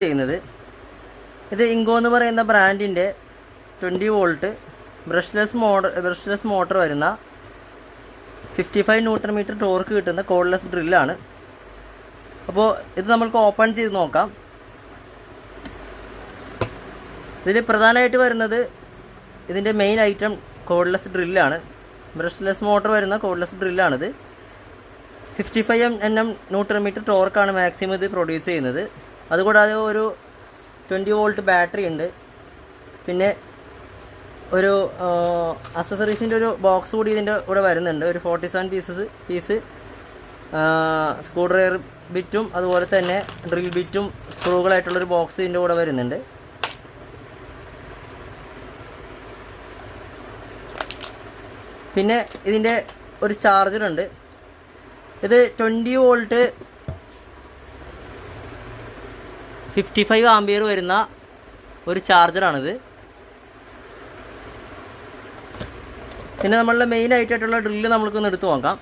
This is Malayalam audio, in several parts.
ചെയ്യുന്നത്. ഇത് ഇങ്കോ എന്ന് പറയുന്ന ബ്രാൻഡിൻ്റെ 20 വോൾട്ട് ബ്രഷ്ലെസ് മോട്ടർ വരുന്ന 55 ന്യൂട്ടൺ മീറ്റർ ടോർക്ക് കിട്ടുന്ന കോഡ്ലെസ് ഡ്രില്ലാണ്. അപ്പോൾ ഇത് നമ്മൾക്ക് ഓപ്പൺ ചെയ്ത് നോക്കാം. ഇതിൽ പ്രധാനമായിട്ട് വരുന്നത് ഇതിൻ്റെ മെയിൻ ഐറ്റം കോഡ്ലെസ് ഡ്രില്ലാണ്. ബ്രഷ്ലെസ് മോട്ടർ വരുന്ന കോഡ്ലെസ് ഡ്രില്ലാണിത്. 55 Nm ന്യൂട്ടൺ മീറ്റർ ടോർക്കാണ് മാക്സിമം ഇത് പ്രൊഡ്യൂസ് ചെയ്യുന്നത്. അതുകൂടാതെ ഒരു 20 വോൾട്ട് ബാറ്ററി ഉണ്ട്. പിന്നെ ഒരു അക്സസറീസിൻ്റെ ഒരു ബോക്സ് കൂടി ഇതിൻ്റെ കൂടെ വരുന്നുണ്ട്. ഒരു 47 പീസ് സ്ക്രൂ ഡ്രൈവർ ബിറ്റും അതുപോലെ തന്നെ ഡ്രിൽ ബിറ്റും സ്ക്രൂകളായിട്ടുള്ളൊരു ബോക്സ് ഇതിൻ്റെ കൂടെ വരുന്നുണ്ട്. പിന്നെ ഇതിൻ്റെ ഒരു ചാർജറുണ്ട്. ഇത് 20 വോൾട്ട് 55 ആംപിയർ വരുന്ന ഒരു ചാർജറാണിത്. പിന്നെ നമ്മളുടെ മെയിൻ ആയിട്ടുള്ള ഡ്രില്ല് നമ്മൾക്കൊന്ന് എടുത്ത് നോക്കാം.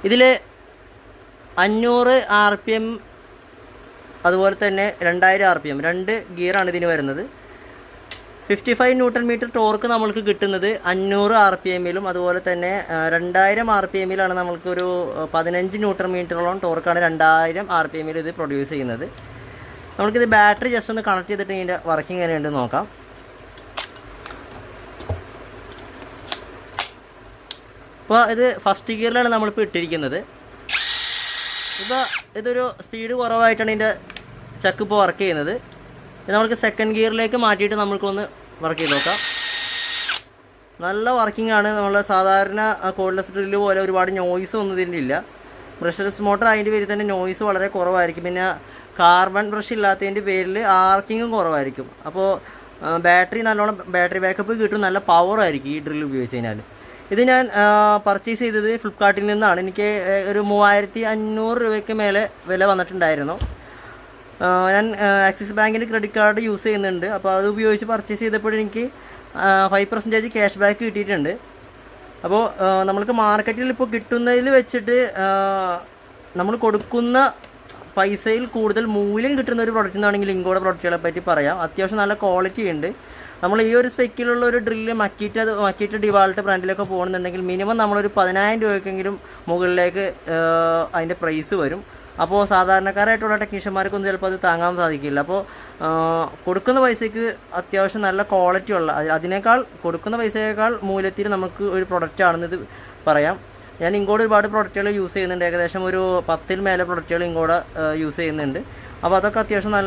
ഇതിൽ 500 RPM അതുപോലെ തന്നെ 2000 RPM 2 ഗിയറാണ് ഇതിന് വരുന്നത്. 55 ന്യൂട്ടൺ മീറ്റർ ടോർക്ക് നമ്മൾക്ക് കിട്ടുന്നത് 500 RPM അതുപോലെ തന്നെ 2000 RPM നമ്മൾക്കൊരു 15 ന്യൂട്ടൺ മീറ്ററോളം ടോർക്കാണ് 2000 RPM ഇത് പ്രൊഡ്യൂസ് ചെയ്യുന്നത്. നമ്മൾക്കിത് ബാറ്ററി ജസ്റ്റ് ഒന്ന് കണക്ട് ചെയ്തിട്ട് ഇതിൻ്റെ വർക്കിംഗ് എങ്ങനെയുണ്ടെന്ന് നോക്കാം. അപ്പോൾ ഇത് ഫസ്റ്റ് ഗിയറിലാണ് നമ്മളിപ്പോൾ ഇട്ടിരിക്കുന്നത്. ഇപ്പോൾ ഇതൊരു സ്പീഡ് കുറവായിട്ടാണ് ഇതിൻ്റെ ചക്ക് ഇപ്പോൾ വർക്ക് ചെയ്യുന്നത്. നമുക്ക് സെക്കൻഡ് ഗിയറിലേക്ക് മാറ്റിയിട്ട് നമ്മൾക്കൊന്ന് വർക്ക് ചെയ്ത് നോക്കാം. നല്ല വർക്കിംഗ് ആണ്. നമ്മൾ സാധാരണ കോഡ്ലെസ് ഡ്രില്ല് പോലെ ഒരുപാട് നോയ്സ് ഒന്നും ഇതിൻ്റെ ഇല്ല. ബ്രഷ്ലെസ് മോട്ടർ അതിൻ്റെ പേരിൽ തന്നെ നോയ്സ് വളരെ കുറവായിരിക്കും. പിന്നെ കാർബൺ ബ്രഷ് ഇല്ലാത്തതിൻ്റെ പേരിൽ ആർക്കിങ്ങും കുറവായിരിക്കും. അപ്പോൾ ബാറ്ററി ബാക്കപ്പ് കിട്ടും. നല്ല പവറായിരിക്കും ഈ ഡ്രില്ല് ഉപയോഗിച്ച് കഴിഞ്ഞാൽ. ഇത് ഞാൻ പർച്ചേസ് ചെയ്തത് ഫ്ലിപ്കാർട്ടിൽ നിന്നാണ്. എനിക്ക് ഒരു 3500 രൂപയ്ക്ക് മേലെ വില വന്നിട്ടുണ്ടായിരുന്നു. ഞാൻ ആക്സിസ് ബാങ്കിൻ്റെ ക്രെഡിറ്റ് കാർഡ് യൂസ് ചെയ്യുന്നുണ്ട്. അപ്പോൾ അത് ഉപയോഗിച്ച് പർച്ചേസ് ചെയ്തപ്പോഴെനിക്ക് 5% ക്യാഷ് ബാക്ക് കിട്ടിയിട്ടുണ്ട്. അപ്പോൾ നമ്മൾക്ക് മാർക്കറ്റിൽ ഇപ്പോൾ കിട്ടുന്നതിൽ വെച്ചിട്ട് നമ്മൾ കൊടുക്കുന്ന പൈസയിൽ കൂടുതൽ മൂല്യം കിട്ടുന്ന ഒരു പ്രൊഡക്റ്റ് എന്നാണെങ്കിൽ ഇങ്കോയുടെ പ്രൊഡക്റ്റുകളെ പറ്റി പറയാം. അത്യാവശ്യം നല്ല ക്വാളിറ്റി ഉണ്ട്. നമ്മൾ ഈ ഒരു സ്പെക്കിലുള്ള ഒരു ഡ്രില്ല് മക്കീറ്റ ഡിവാൾട്ട് ബ്രാൻഡിലൊക്കെ പോകുന്നുണ്ടെങ്കിൽ മിനിമം നമ്മളൊരു 10,000 രൂപയ്ക്കെങ്കിലും മുകളിലേക്ക് അതിൻ്റെ പ്രൈസ് വരും. അപ്പോൾ സാധാരണക്കാരായിട്ടുള്ള ടെക്നീഷ്യന്മാർക്കൊന്നും ചിലപ്പോൾ അത് താങ്ങാൻ സാധിക്കില്ല. അപ്പോൾ കൊടുക്കുന്ന പൈസയ്ക്ക് അത്യാവശ്യം നല്ല ക്വാളിറ്റി ഉള്ള കൊടുക്കുന്ന പൈസയേക്കാൾ മൂല്യത്തിൽ നമുക്ക് ഒരു പ്രൊഡക്റ്റ് ആണെന്നത് പറയാം. ഞാൻ ഇങ്കോട് ഒരുപാട് പ്രൊഡക്റ്റുകൾ യൂസ് ചെയ്യുന്നുണ്ട്. ഏകദേശം ഒരു 10ൽ മേലെ പ്രൊഡക്റ്റുകൾ ഇങ്കോടെ യൂസ് ചെയ്യുന്നുണ്ട്. അപ്പോൾ അതൊക്കെ അത്യാവശ്യം നല്ല